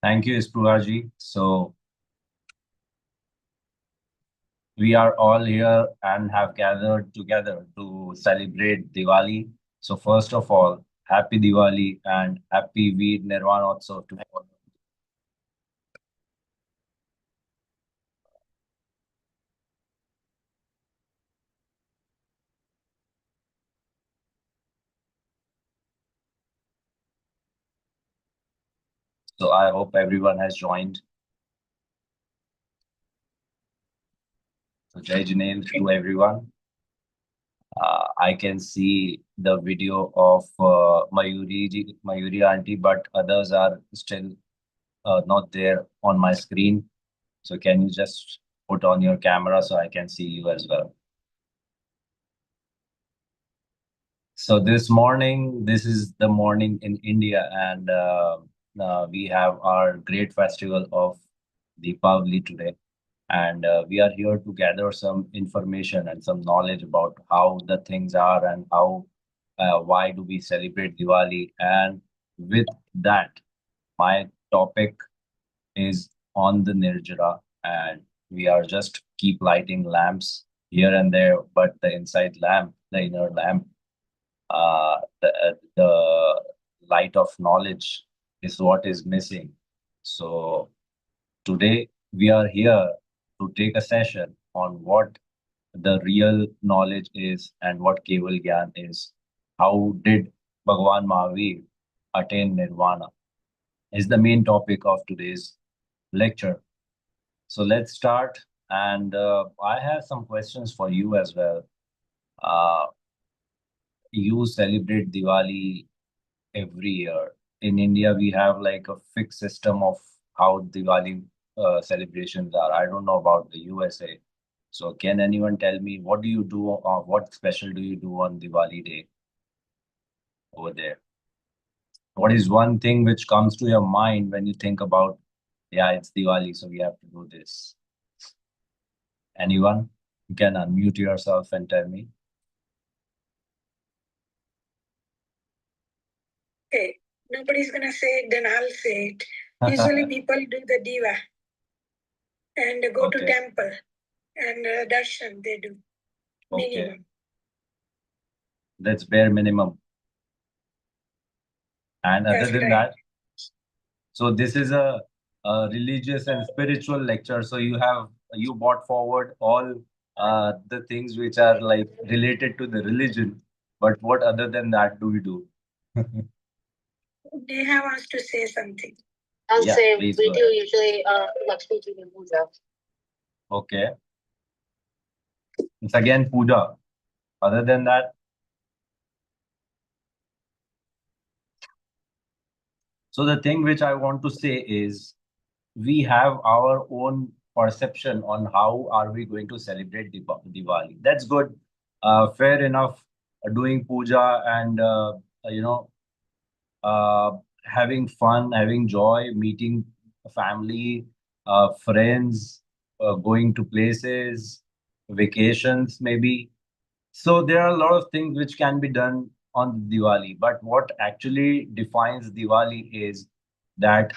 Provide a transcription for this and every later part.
Thank you, Ispruhaji. So we are all here and have gathered together to celebrate Diwali. So first of all, happy Diwali and happy Veer Nirvanotsav to all. So I hope everyone has joined. So Jai Janel to everyone. I can see the video of Mayuri auntie, but others are still not there on my screen. So can you just put on your camera so I can see you as well? So this morning, this is the morning in India, and we have our great festival of Deepavali today. And we are here to gather some information and some knowledge about how the things are and why do we celebrate Diwali. And with that, my topic is on the Nirjara, and we are just keep lighting lamps here and there, but the inside lamp, the inner lamp, the light of knowledge is what is missing. So today we are here to take a session on what the real knowledge is and what Keval Gyan is. How did Bhagwan Mahavir attain Nirvana? Is the main topic of today's lecture. So let's start. And I have some questions for you as well. Uh, you celebrate Diwali every year. In India, we have like a fixed system of how Diwali celebrations are. I don't know about the USA. So can anyone tell me what do you do or what special do you do on Diwali day over there? What is one thing which comes to your mind when you think about, yeah, it's Diwali, so we have to do this? Anyone? You can unmute yourself and tell me. Okay, nobody's gonna say it, then I'll say it. Usually people do the diva and go to temple and darshan they do. Okay. Minimum. That's bare minimum. And other That's than right. that, so this is a religious and spiritual lecture. So you brought forward all the things which are like related to the religion. But what other than that do we do? They have asked to say something. I'll say we do usually Lakshmi Ji Puja. Okay. It's again puja. Other than that, so the thing which I want to say is we have our own perception on how are we going to celebrate Diwali. That's good. Fair enough. Doing puja and you know uh, having fun, having joy, meeting family, friends, going to places, vacations maybe. So there are a lot of things which can be done on Diwali. But what actually defines Diwali is that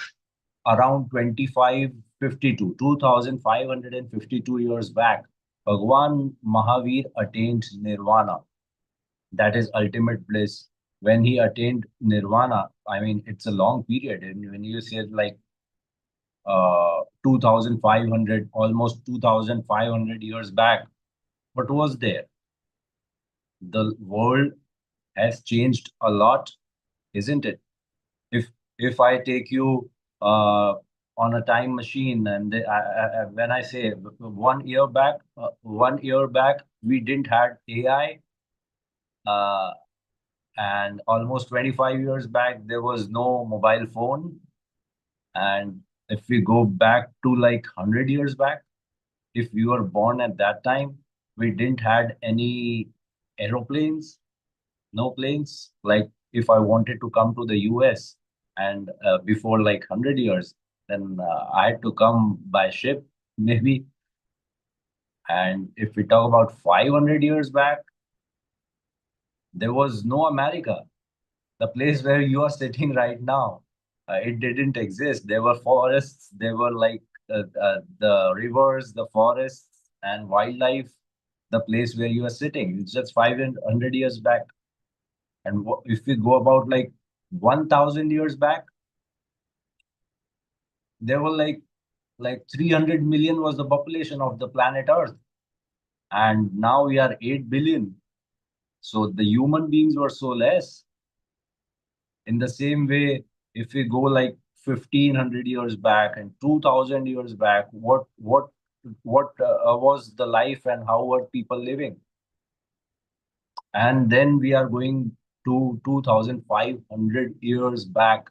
around 2552, 2552 years back, Bhagwan Mahavir attained nirvana, that is ultimate bliss. When he attained nirvana, I mean, it's a long period. And when you say like 2500, almost 2500 years back, what was there? The world has changed a lot, isn't it? If if I take you on a time machine and when I say 1 year back, 1 year back we didn't had AI, uh, and almost 25 years back there was no mobile phone, and if we go back to like 100 years back, if we were born at that time, we didn't had any aeroplanes, no planes. Like if I wanted to come to the US and before like 100 years, then I had to come by ship, maybe. And if we talk about 500 years back, there was no America, the place where you are sitting right now. It didn't exist. There were forests, there were like the rivers, the forests, and wildlife, the place where you are sitting. It's just 500 years back. And if we go about like 1,000 years back, there were like 300 million was the population of the planet Earth. And now we are 8 billion. So the human beings were so less. In the same way, if we go like 1,500 years back and 2,000 years back, what was the life and how were people living? And then we are going to 2,500 years back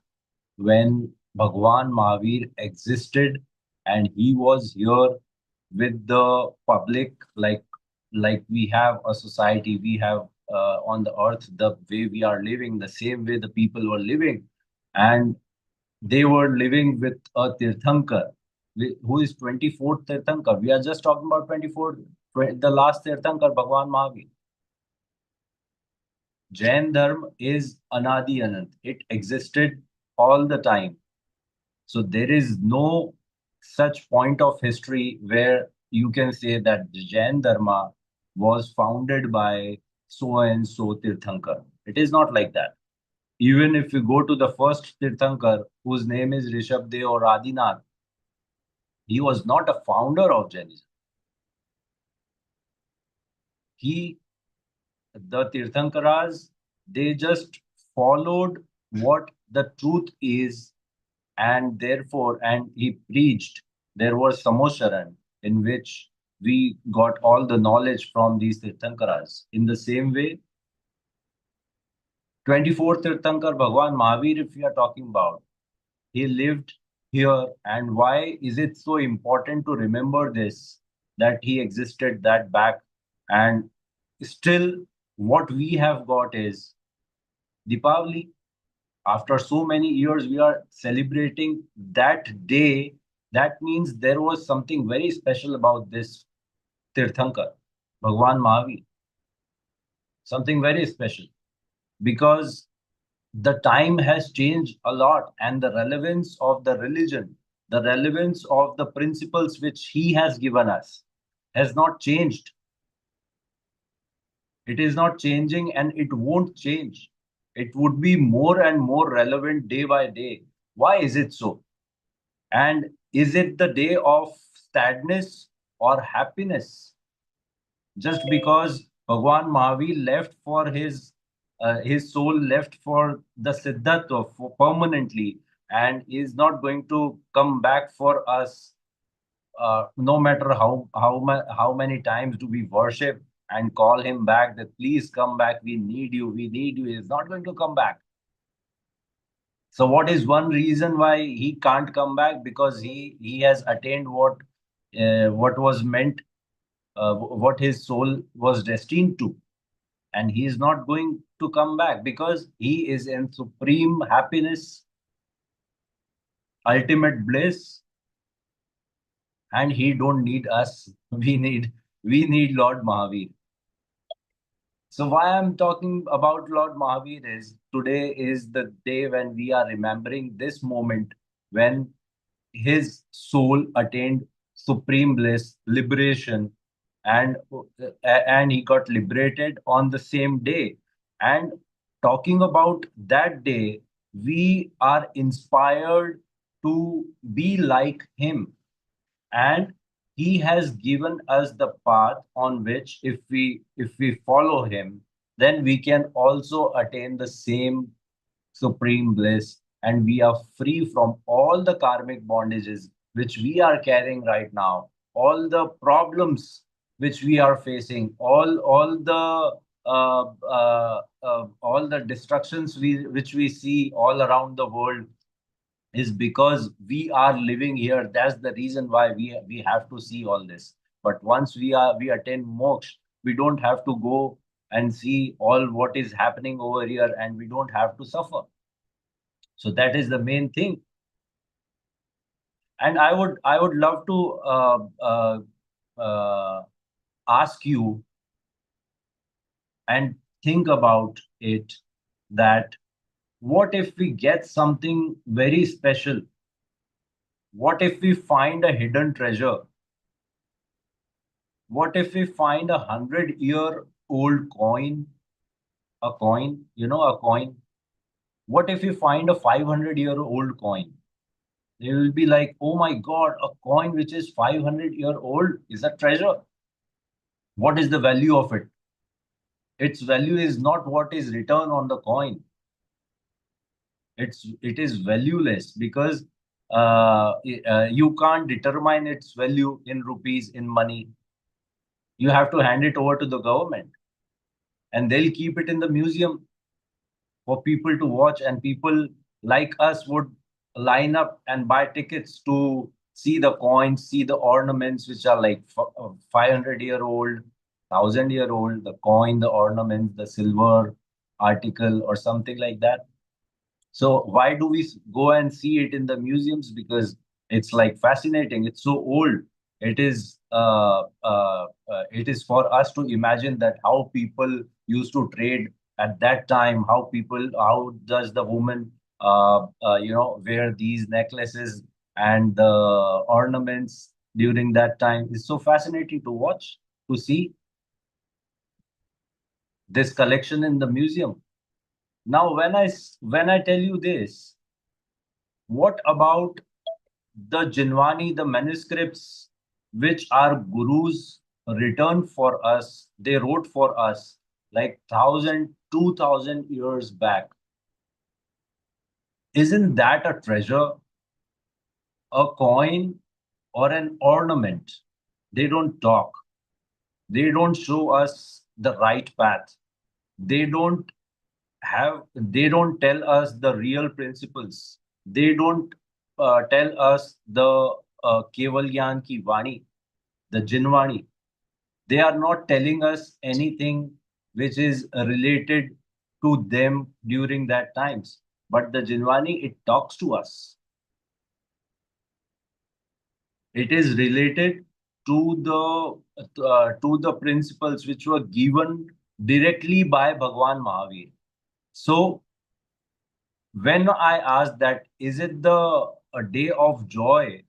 when Bhagwan Mahavir existed and he was here with the public, like we have a society, we have on the earth, the way we are living, the same way the people were living. And they were living with a Tirthankar, who is 24th Tirthankar. We are just talking about 24th, the last Tirthankar, Bhagwan Mahavir. Jain Dharma is Anadi Anant. It existed all the time. So there is no such point of history where you can say that the Jain Dharma was founded by so and so Tirthankar. It is not like that. Even if you go to the first Tirthankar, whose name is Rishabdev or Adinath, he was not a founder of Jainism. He, the Tirthankaras, they just followed what the truth is, and therefore, and he preached. There was Samosaran, in which we got all the knowledge from these Tirthankaras. In the same way, 24th Tirthankar Bhagwan Mahavir, if we are talking about, he lived here. And why is it so important to remember this, that he existed that back? And still, what we have got is Deepavali. After so many years, we are celebrating that day. That means there was something very special about this Tirthankar, Bhagwan Mahavir, something very special, because the time has changed a lot, and the relevance of the religion, the relevance of the principles which he has given us has not changed. It is not changing and it won't change. It would be more and more relevant day by day. Why is it so? And is it the day of sadness or happiness? Just because Bhagwan Mahavir left for his soul left for the Siddhartha for permanently, and is not going to come back for us. No matter how many times do we worship and call him back, that please come back, we need you. He is not going to come back. So what is one reason why he can't come back? Because he has attained what was meant, what his soul was destined to, and he is not going to come back because he is in supreme happiness, ultimate bliss, and he don't need us. We need Lord Mahavir. So why I'm talking about Lord Mahavir is today is the day when we are remembering this moment when his soul attained supreme bliss, liberation, and and he got liberated on the same day. And talking about that day, we are inspired to be like him, and he has given us the path on which if we follow him, then we can also attain the same supreme bliss, and we are free from all the karmic bondages which we are carrying right now, all the problems which we are facing, all the destructions which we see all around the world, is because we are living here. That's the reason why we have to see all this. But once we attain moksha, we don't have to go and see all what is happening over here, and we don't have to suffer. So that is the main thing. And I would love to uh, ask you and think about it, that what if we get something very special? What if we find a hidden treasure? What if we find 100-year-old coin? A coin, a coin. What if we find a 500-year-old coin? They will be like, oh my God, a coin which is 500-year-old is a treasure. What is the value of it? Its value is not what is written on the coin. It is valueless because you can't determine its value in rupees, in money. You have to hand it over to the government, and they'll keep it in the museum for people to watch, and people like us would line up and buy tickets to see the coins, see the ornaments which are like 500-year-old, 1,000-year-old, the coin, the ornaments, the silver article or something like that. So why do we go and see it in the museums? Because it's like fascinating. It's so old. It is for us to imagine that how people used to trade at that time. How does the woman wear these necklaces and the ornaments during that time? It's so fascinating to watch, to see this collection in the museum. Now, when I tell you this, what about the Jhanjhari, the manuscripts which our gurus returned for us, they wrote for us like 1,000, 2,000 years back? Isn't that a treasure, a coin, or an ornament? They don't talk. They don't show us the right path. They don't they don't tell us the real principles. They don't tell us the Keval Gyan ki Vani, the Jinvani. They are not telling us anything which is related to them during that times. But the Jinvani, it talks to us. It is related to the principles which were given directly by Bhagwan Mahavir. So when I ask that, is it the a day of joy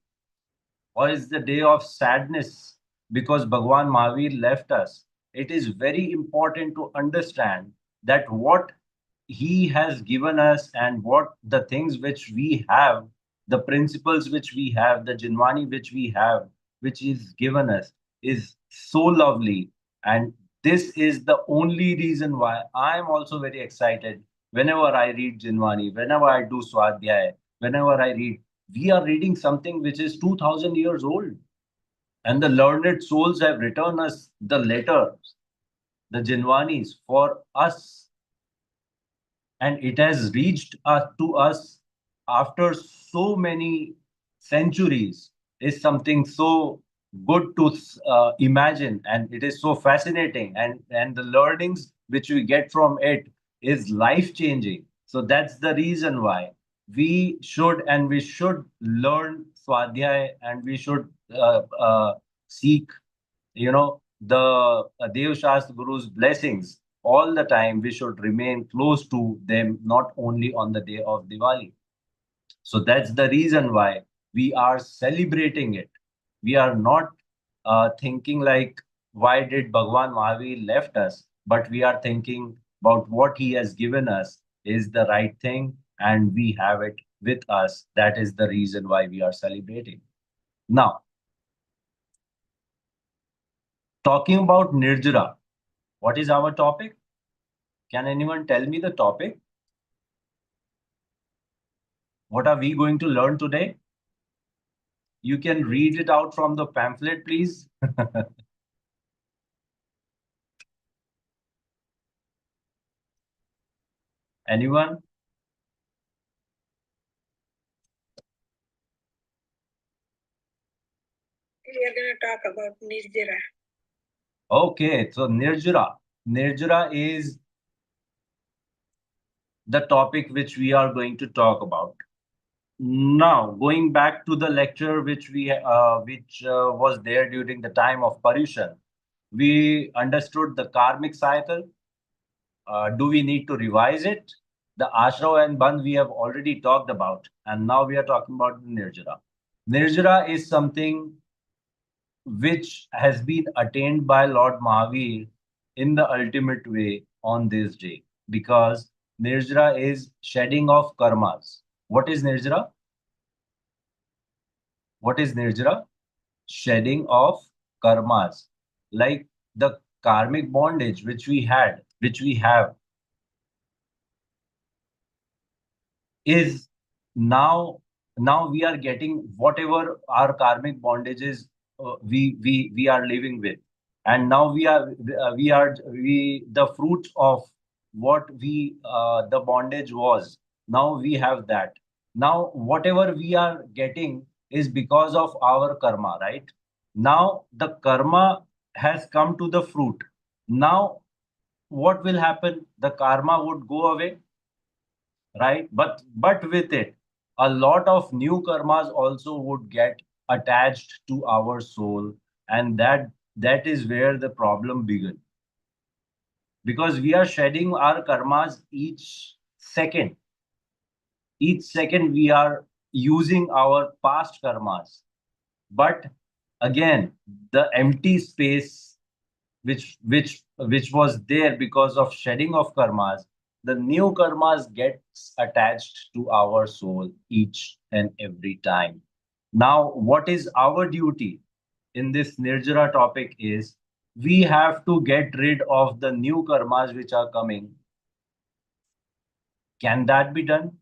or is the day of sadness because Bhagwan Mahavir left us? It is very important to understand that what he has given us and what the things which we have, the principles which we have, the Jinwani which we have, which is given us, is so lovely. And this is the only reason why I am also very excited whenever I read Jinwani, whenever I do Swadhyay, whenever I read. We are reading something which is 2,000 years old. And the learned souls have written us the letters, the Jinwanis, for us, and it has reached to us after so many centuries is something so good to imagine, and it is so fascinating, and the learnings which we get from it is life changing. So that's the reason why we should learn Swadhyay, and we should seek the Dev Shastra Guru's blessings all the time. We should remain close to them, not only on the day of Diwali. So that's the reason why we are celebrating it. We are not thinking like, why did Bhagwan Mahavir left us? But we are thinking about what he has given us is the right thing, and we have it with us. That is the reason why we are celebrating. Now, talking about Nirjara, what is our topic? Can anyone tell me the topic? What are we going to learn today? You can read it out from the pamphlet, please. Anyone? We are going to talk about Nirjara. Okay, so Nirjara. Nirjara is the topic which we are going to talk about. Now, going back to the lecture which was there during the time of Paryushan, we understood the karmic cycle. Do we need to revise it? The ashrav and bandh we have already talked about, and now we are talking about the nirjara. Nirjara is something which has been attained by Lord Mahavir in the ultimate way on this day, because nirjara is shedding of karmas. What is nirjara? What is nirjara? Shedding of karmas, like the karmic bondage which we had, which we have, is now now we are getting whatever our karmic bondages we are living with, and now we the fruit of what we the bondage was. Now we have that. Now whatever we are getting is because of our karma, right? Now the karma has come to the fruit. Now what will happen? The karma would go away, right? But with it, a lot of new karmas also would get attached to our soul, and that is where the problem begins, because we are shedding our karmas second each second we are using our past karmas. But again, the empty space which was there because of shedding of karmas, the new karmas gets attached to our soul each and every time. Now what is our duty in this nirjara topic is, we have to get rid of the new karmas which are coming. Can that be done?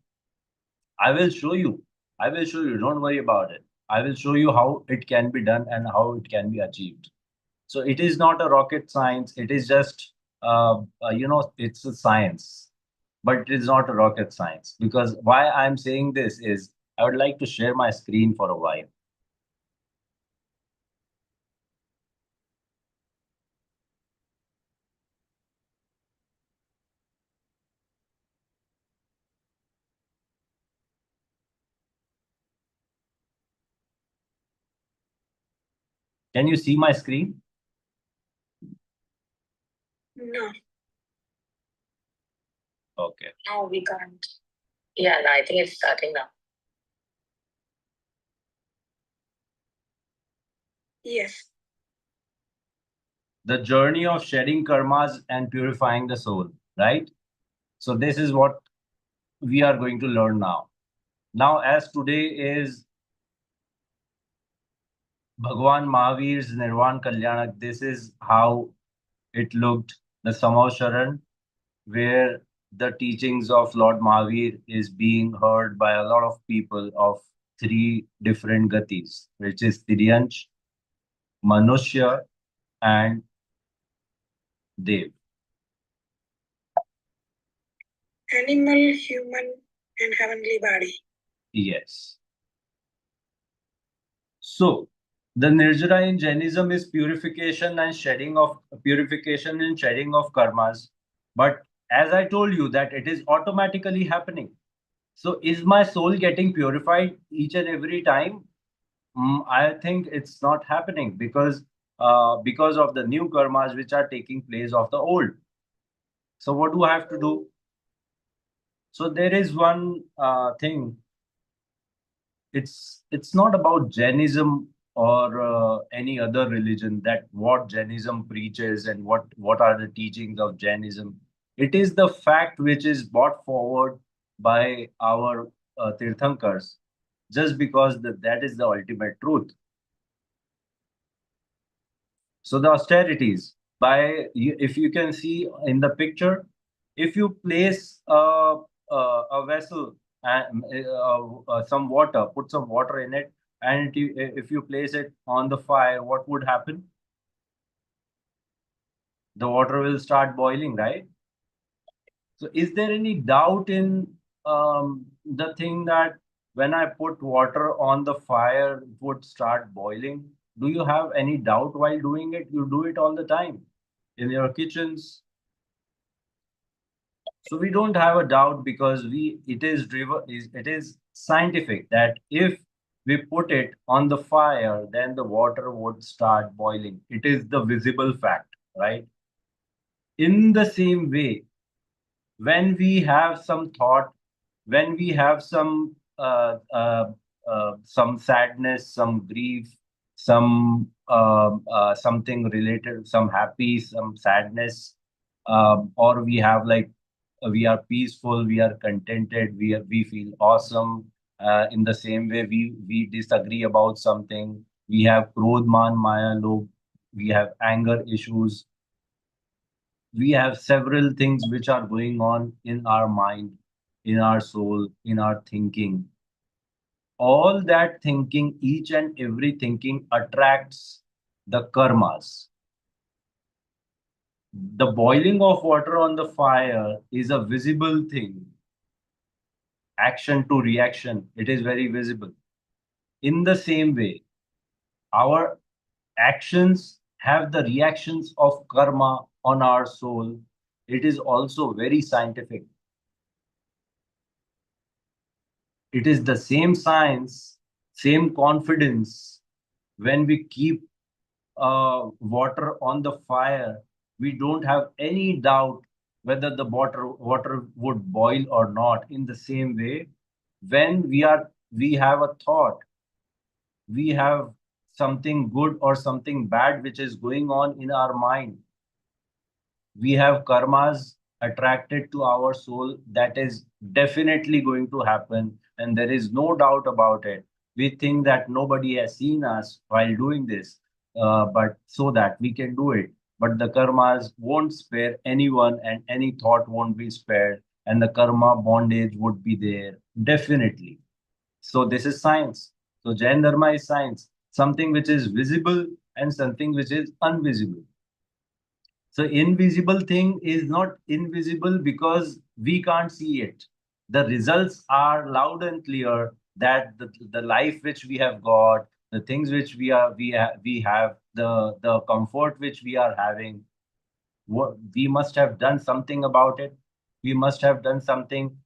I will show you. I will show you, don't worry about it. I will show you how it can be done and how it can be achieved. So it is not a rocket science. It is just, it's a science, but it is not a rocket science. Because why I'm saying this is, I would like to share my screen for a while. Can you see my screen? No. Okay. No, we can't. Yeah, I think it's starting now. Yes. The journey of shedding karmas and purifying the soul, right? So this is what we are going to learn now. Now, as today is Bhagwan Mahavir's Nirvan Kalyanak, this is how it looked. The Samavsharan, where the teachings of Lord Mahavir is being heard by a lot of people of three different gatis, which is Tiryansh, Manushya, and Dev. Animal, human, and heavenly body. Yes. So, the nirjara in Jainism is purification and shedding of karmas. But as I told you, that it is automatically happening. So, is my soul getting purified each and every time? I think it's not happening, because of the new karmas which are taking place of the old. So, what do I have to do? So, there is one thing. It's not about Jainism or any other religion, that what Jainism preaches and what are the teachings of Jainism. It is the fact which is brought forward by our Tirthankars, just because that is the ultimate truth. So the austerities, if you can see in the picture, if you place a vessel and some water, put some water in it, and if you place it on the fire, what would happen? The water will start boiling, right? So is there any doubt in the thing that when I put water on the fire, it would start boiling? Do you have any doubt while doing it? You do it all the time in your kitchens. So we don't have a doubt, because it is scientific that if we put it on the fire, then the water would start boiling. It is the visible fact, right? In the same way, When we have some thought, when we have some sadness, some grief, something related, some happy, some sadness, or we have like we are peaceful, we are contented, we feel awesome. In the same way, we disagree about something. We have krodh, man, maya, lobh. We have anger issues. We have several things which are going on in our mind, in our soul, in our thinking. All that thinking, each and every thinking attracts the karmas. The boiling of water on the fire is a visible thing. Action to reaction, it is very visible. In the same way, our actions have the reactions of karma on our soul. It is also very scientific. It is the same science, same confidence. When we keep water on the fire, we don't have any doubt whether the water would boil or not. In the same way, when we have a thought, we have something good or something bad which is going on in our mind, we have karmas attracted to our soul. That is definitely going to happen, and there is no doubt about it. We think that nobody has seen us while doing this, but so that we can do it. But the karmas won't spare anyone, and any thought won't be spared, and the karma bondage would be there definitely. So this is science. So Jain Dharma is science, something which is visible and something which is invisible. So invisible thing is not invisible because we can't see it. The results are loud and clear that the life which we have got, the things which we have, the comfort which we are having, we must have done something about it. We must have done something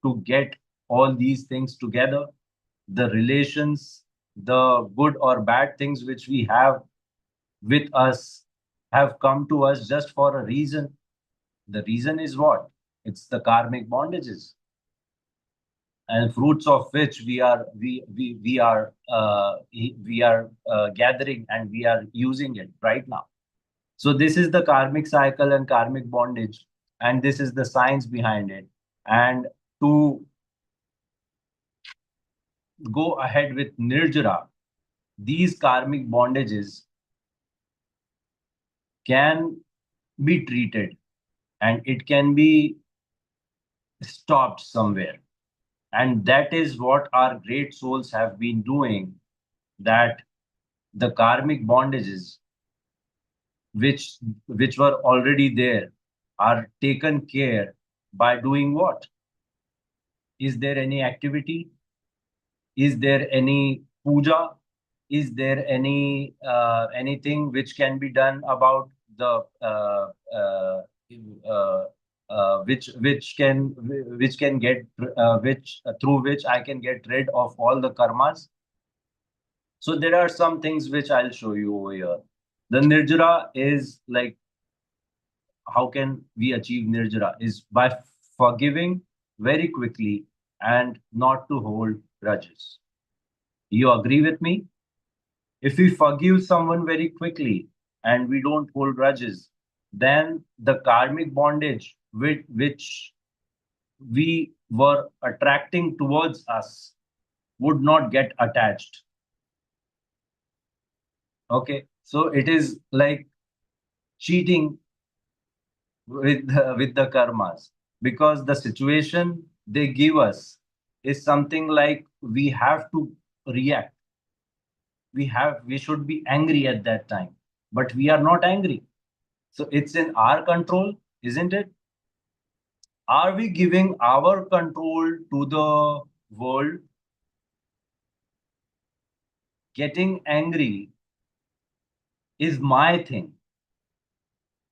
to get all these things together. The relations, the good or bad things which we have with us have come to us just for a reason. The reason is what? It's the karmic bondages and fruits of which we are gathering and we are using it right now. So this is the karmic cycle and karmic bondage, and this is the science behind it. And to go ahead with nirjara, these karmic bondages can be treated and it can be stopped somewhere. And that is what our great souls have been doing, that the karmic bondages which which were already there are taken care by doing what? Is there any activity? Is there any puja? Is there anything which can be done about the uh, which can get which through which I can get rid of all the karmas? So there are some things which I'll show you over here. The nirjara is like, how can we achieve nirjara? Is by forgiving very quickly and not to hold grudges. You agree with me? If we forgive someone very quickly and we don't hold grudges, then the karmic bondage which we were attracting towards us would not get attached. Okay, so it is like cheating with the karmas, because the situation they give us is something like we have to react. We should be angry at that time, but we are not angry. So it's in our control, isn't it? Are we giving our control to the world? Getting angry is my thing,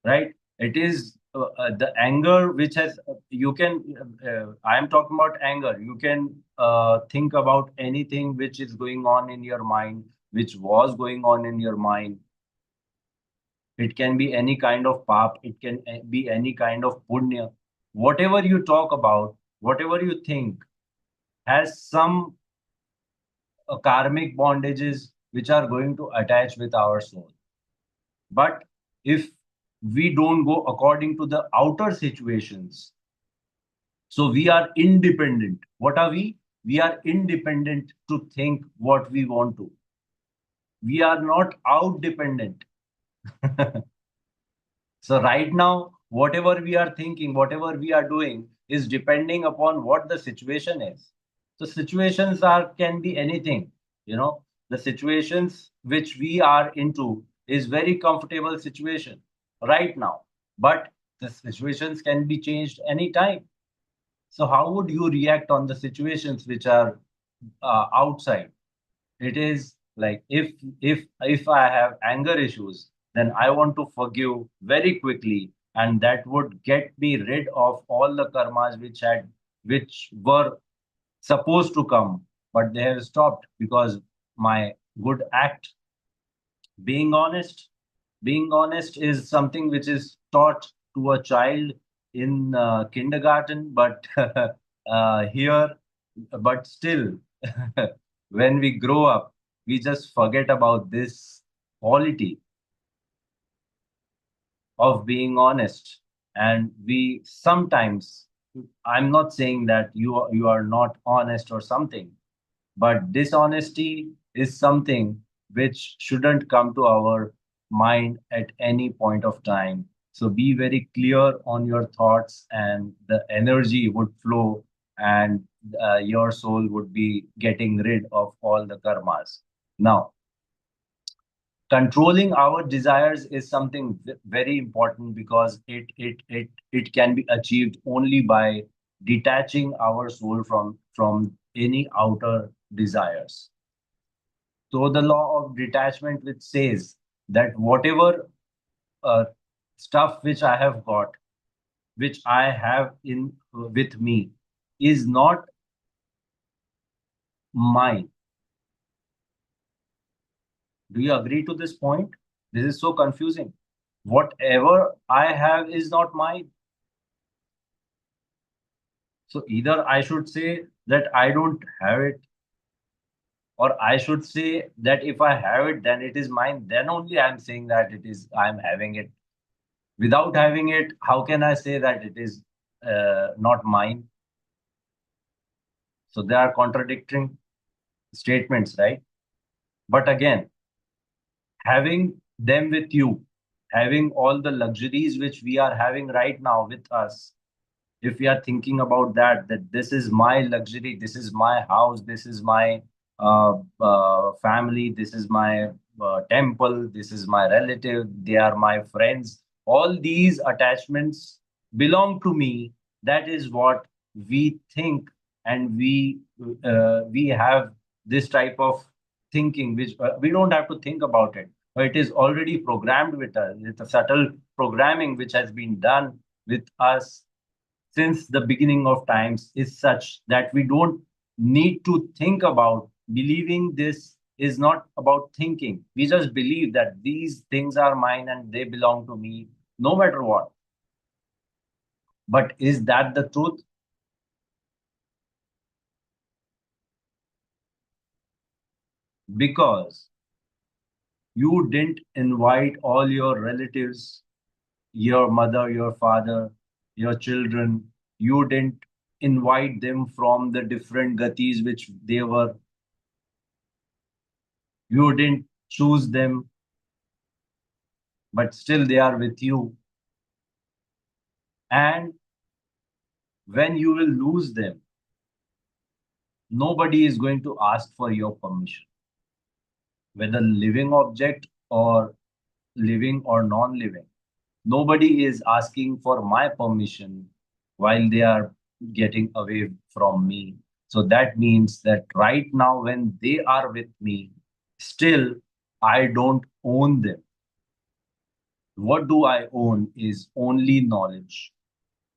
right? It is the anger which has you can I am talking about anger. You can think about anything which is going on in your mind, which was going on in your mind. It can be any kind of pap, it can be any kind of punya. whatever you talk about, whatever you think, has some karmic bondages which are going to attach with our soul. But if we don't go according to the outer situations, so we are independent. What are we? We are independent to think what we want to. We are not out dependent. So right now, whatever we are thinking, whatever we are doing is depending upon what the situation is. So situations are can be anything, you know. The situations which we are into is very comfortable situation right now, but the situations can be changed anytime. So how would you react on the situations which are outside? It is like if I have anger issues, then I want to forgive very quickly, and that would get me rid of all the karmas which were supposed to come, but they have stopped because my good act. Being honest being honest is something which is taught to a child in kindergarten, but here, but still, when we grow up, we just forget about this quality of being honest. And we sometimes, I'm not saying that you are not honest or something, but dishonesty is something which shouldn't come to our mind at any point of time. So be very clear on your thoughts, and the energy would flow, and your soul would be getting rid of all the karmas. Now, controlling our desires is something very important, because it can be achieved only by detaching our soul from any outer desires. So the law of detachment, which says that whatever uh, stuff which I have got, which I have in with me, is not mine. Do you agree to this point? This is so confusing. Whatever I have is not mine. So either I should say that I don't have it, or I should say that if I have it, then it is mine. Then only I'm saying that I'm having it. Without having it, how can I say that it is not mine? So they are contradicting statements, right? But again, having them with you, having all the luxuries which we are having right now with us, if we are thinking about that this is my luxury, this is my house, this is my family, this is my temple, this is my relative, they are my friends, all these attachments belong to me. That is what we think, and we have this type of thinking, which we don't have to think about it, but it is already programmed with us. It's a subtle programming which has been done with us since the beginning of times, is such that we don't need to think about believing. This is not about thinking. We just believe that these things are mine and they belong to me no matter what. But is that the truth? Because you didn't invite all your relatives, your mother, your father, your children. You didn't invite them from the different gatis which they were. You didn't choose them, but still they are with you. And when you will lose them, nobody is going to ask for your permission, whether living object or living or non-living. Nobody is asking for my permission while they are getting away from me. So that means that right now, when they are with me, still I don't own them. What do I own is only knowledge,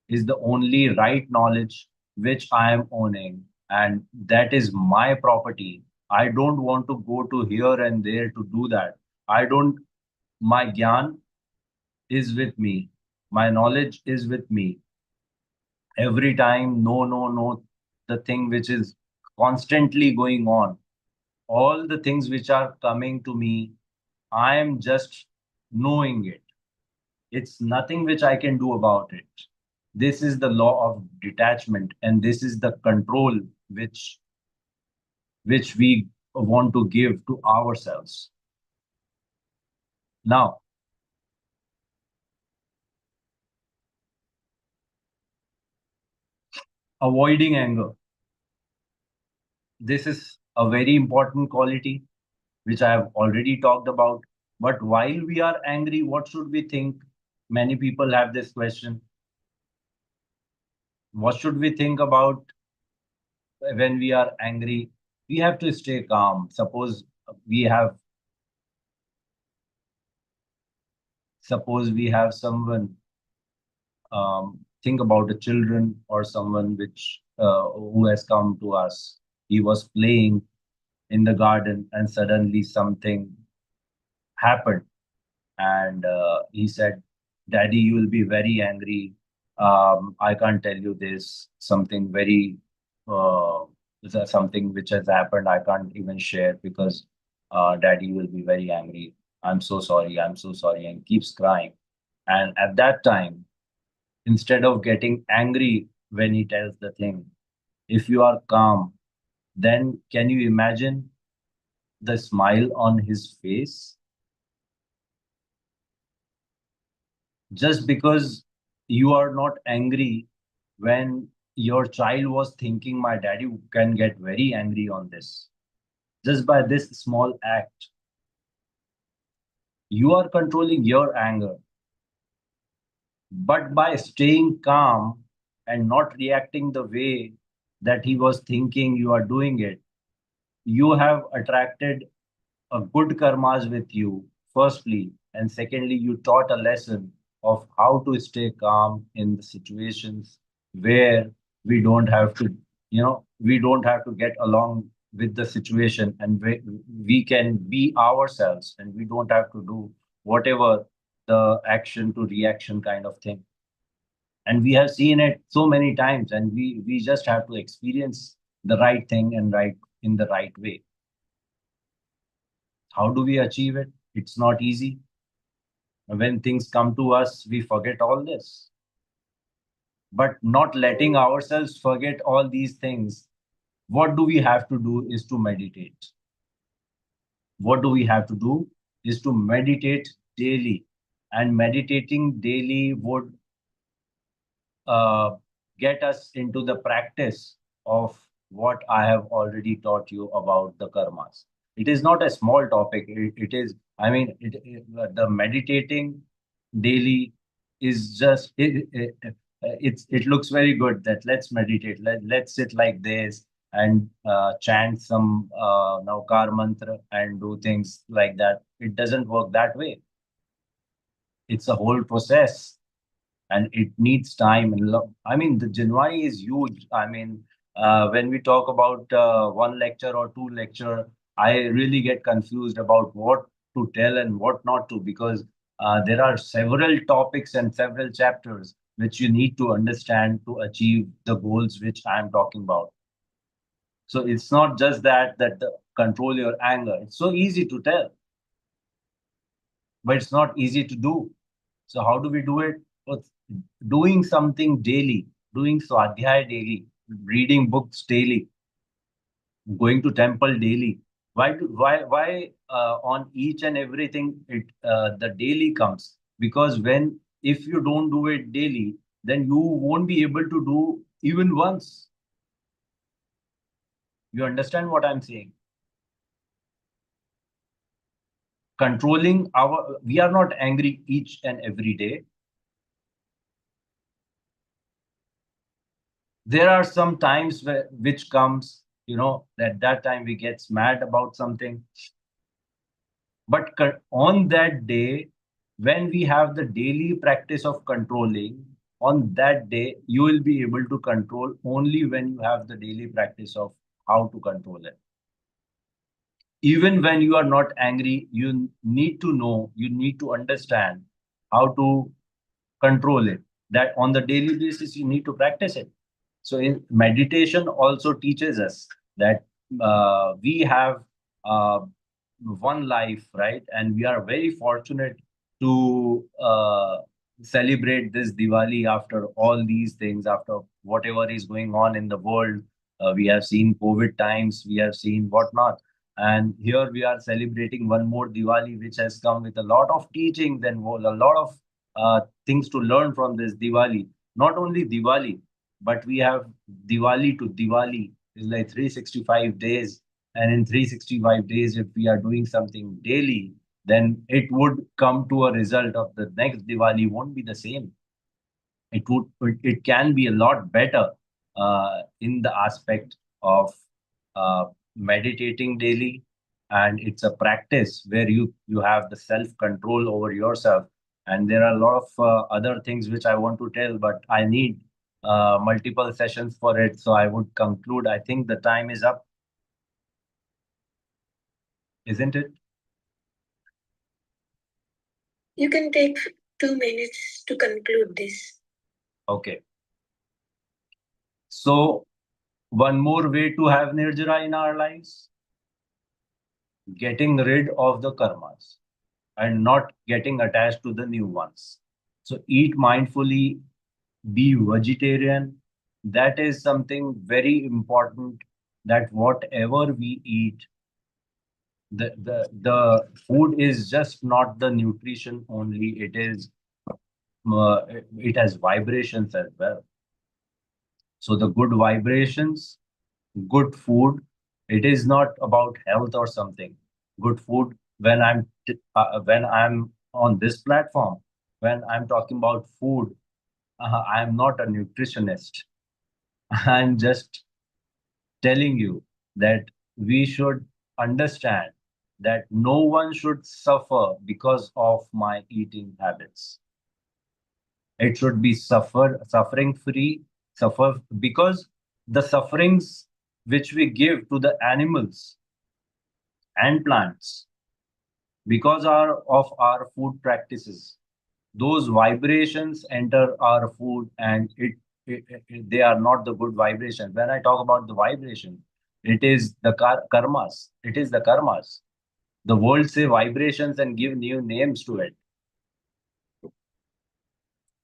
is the only right knowledge which I am owning, and that is my property. I don't want to go to here and there to do that. I don't, my gyan is with me, my knowledge is with me. every time, no, no, no, the thing which is constantly going on, all the things which are coming to me, I am just knowing it. It's nothing which I can do about it. This is the law of detachment, and this is the control which we want to give to ourselves. Now, avoiding anger. This is a very important quality which I have already talked about. But while we are angry, what should we think? Many people have this question. What should we think about when we are angry? We have to stay calm. We have suppose we have someone, think about a children or someone which who has come to us. He was playing in the garden and suddenly something happened, and he said, "Daddy, you will be very angry. I can't tell you this. Something very, uh, something which has happened. I can't even share because Daddy will be very angry. I'm so sorry. I'm so sorry," and keeps crying. And at that time, instead of getting angry when he tells the thing, if you are calm, then can you imagine the smile on his face? Just because you are not angry when your child was thinking, my daddy can get very angry on this. Just by this small act, you are controlling your anger. But by staying calm and not reacting the way that he was thinking you are doing it, you have attracted a good karmas with you, firstly, and secondly, you taught a lesson of how to stay calm in the situations where we don't have to, we don't have to get along with the situation, and we can be ourselves and we don't have to do whatever the action to reaction kind of thing. And we have seen it so many times, and we just have to experience the right thing and right in the right way. How do we achieve it? It's not easy. When things come to us, we forget all this. But not letting ourselves forget all these things, what do we have to do is to meditate. What do we have to do is to meditate daily. And meditating daily would uh, get us into the practice of what I have already taught you about the karmas. It is not a small topic. It is, I mean, the meditating daily is just, it looks very good that let's meditate, let's sit like this and chant some Naukar mantra and do things like that. It doesn't work that way. It's a whole process and it needs time and I mean, the January is huge. I mean, when we talk about one lecture or two lecture, I really get confused about what to tell and what not to, because there are several topics and several chapters which you need to understand to achieve the goals which I am talking about. So it's not just that the control your anger. It's so easy to tell, but it's not easy to do. So how do we do it? Well, doing something daily, doing swadhyay daily, reading books daily, going to temple daily. Why on each and everything it the daily comes? Because when if you don't do it daily, then you won't be able to do even once. You understand what I'm saying? Controlling our, we are not angry each and every day. There are some times which comes, that time we gets mad about something, but on that day, when we have the daily practice of controlling, on that day you will be able to control only when you have the daily practice of how to control it. Even when you are not angry, you need to know, you need to understand how to control it. that on the daily basis you need to practice it. So in meditation also teaches us that we have uh, one life, right? And we are very fortunate to celebrate this Diwali after all these things, after whatever is going on in the world. We have seen COVID times, we have seen whatnot. And here we are celebrating one more Diwali, which has come with a lot of teachings and a lot of things to learn from this Diwali. Not only Diwali, but we have Diwali to Diwali is like 365 days. And in 365 days, if we are doing something daily, then it would come to a result of the next Diwali won't be the same. It can be a lot better in the aspect of uh, meditating daily, and it's a practice where you have the self control over yourself. And there are a lot of other things which I want to tell, but I need multiple sessions for it, so I would conclude. I think the time is up, isn't it? You can take 2 minutes to conclude this. Okay. So one more way to have nirjara in our lives, getting rid of the karmas and not getting attached to the new ones. So eat mindfully, be vegetarian. That is something very important, that whatever we eat, the food is just not the nutrition only. It is it has vibrations as well. So the good vibrations, good food, it is not about health or something. Good food, when I'm on this platform, when I'm talking about food, I'm not a nutritionist. I'm just telling you that we should understand that no one should suffer because of my eating habits. It should be suffering free, suffer, because the sufferings which we give to the animals and plants because of our food practices, those vibrations enter our food, and they are not the good vibrations. When I talk about the vibration, it is the karmas. It is the karmas. The world say vibrations and give new names to it.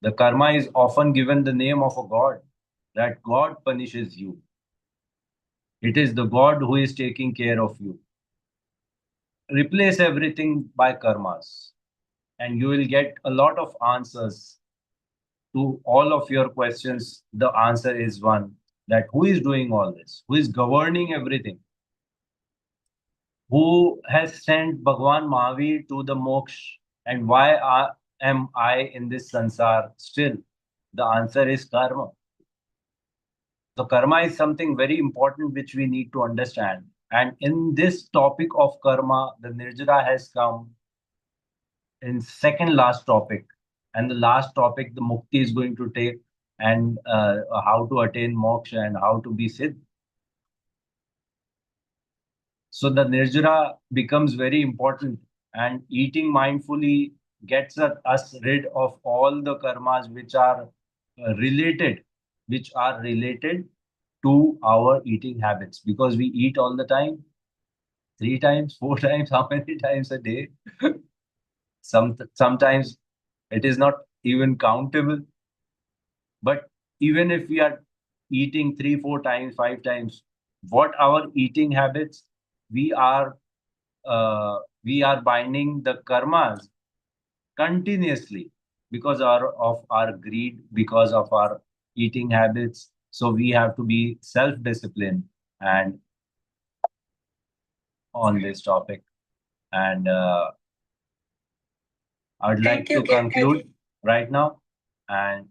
The karma is often given the name of a god, that God punishes you. It is the God who is taking care of you. Replace everything by karmas, and you will get a lot of answers to all of your questions. The answer is one, that who is doing all this? Who is governing everything? Who has sent Bhagwan Mahavir to the moksha? And why am I in this sansar still? The answer is karma. So karma is something very important which we need to understand. And in this topic of karma, the Nirjara has come in second last topic. And the last topic, the Mukti is going to take, and how to attain moksha and how to be Siddh. So the Nirjara becomes very important, and eating mindfully gets us rid of all the karmas which are related, which are related to our eating habits, because we eat all the time, 3 times, 4 times, how many times a day? Sometimes it is not even countable. But even if we are eating 3, 4 times, 5 times, what our eating habits, we are we are binding the karmas continuously because of our greed, because of our eating habits. So we have to be self-disciplined and on this topic. And I would like to conclude right now, and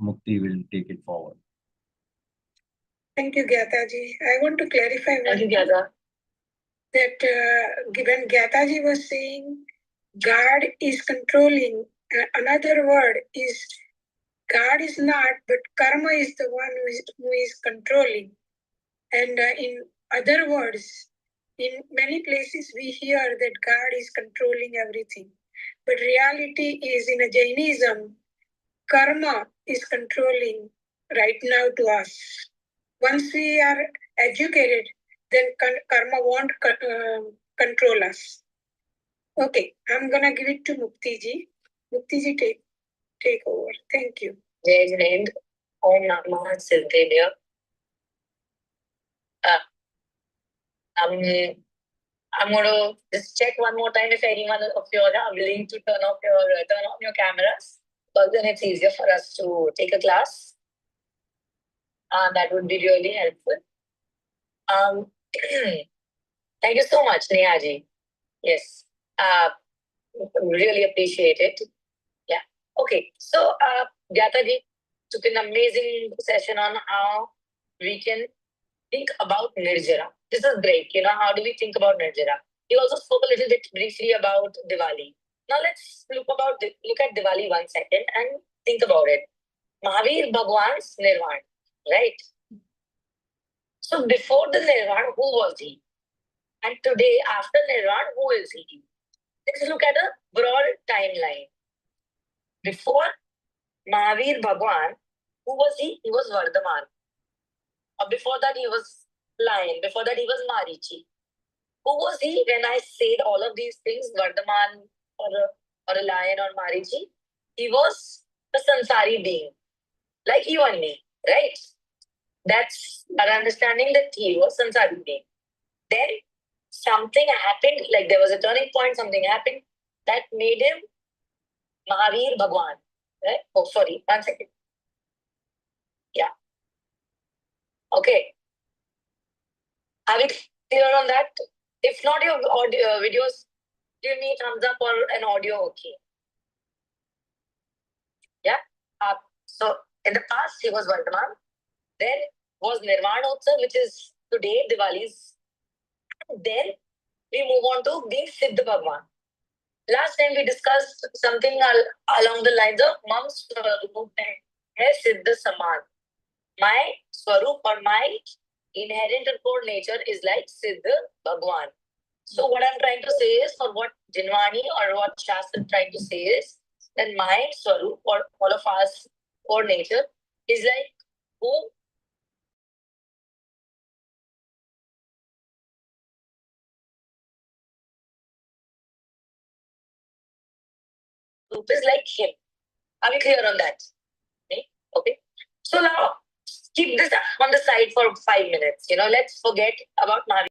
Mukti will take it forward. Thank you, Gyataji. I want to clarify one thing. That when Gyataji was saying God is controlling, another word is God is not, but karma is the one who is controlling. And in other words, in many places we hear that God is controlling everything. But reality is, in a Jainism, karma is controlling right now to us. Once we are educated, then karma won't control us. Okay, I'm gonna give it to Mukti ji. Mukti ji, take over. Thank you. Jai Hind. Om Namah Siddhaya. Um, I'm going to just check one more time if anyone of you are willing to turn on your cameras. Because then it's easier for us to take a class. That would be really helpful. Thank you so much, Neha ji. Yes. Really appreciate it. Yeah. Okay. So, Gyata ji took an amazing session on how we can think about Nirjara. This is great. How do we think about Nirjara? He also spoke a little bit briefly about Diwali. Now let's look at Diwali 1 second and think about it. Mahavir Bhagwan's Nirvan, right? So before the Nirvan, who was he? And today, after Nirvan, who is he? Let's look at a broad timeline. Before Mahavir Bhagwan, who was he? He was Vardhaman. Or before that, he was Lion. Before that, he was Marichi. Who was he when I said all of these things, Vardhaman or a lion or Marichi? He was a Sansari being, like you and me, right? That's our understanding that he was Sansari being. Then something happened, like there was a turning point, something happened that made him Mahavir Bhagwan. Right? Oh, sorry, 1 second. Yeah. Okay. Are we clear on that? If not, your audio videos, give me thumbs up or an audio, okay. Yeah. So in the past, he was Vardhaman. Then was Nirvanotsav, which is today Diwali's. Then we move on to being Siddha Bhagwan. Last time we discussed something along the lines of Mam Swarup hai Siddha Saman. My Swarup or my inherent or core nature is like Siddha Bhagwan. So what I'm trying to say is, for what Jhanjhari or what Shastra trying to say is, that my Swarup or all of us core nature is like who Swarup is like him. Are we clear on that? Okay. So now keep this on the side for 5 minutes. Let's forget about Mahavir.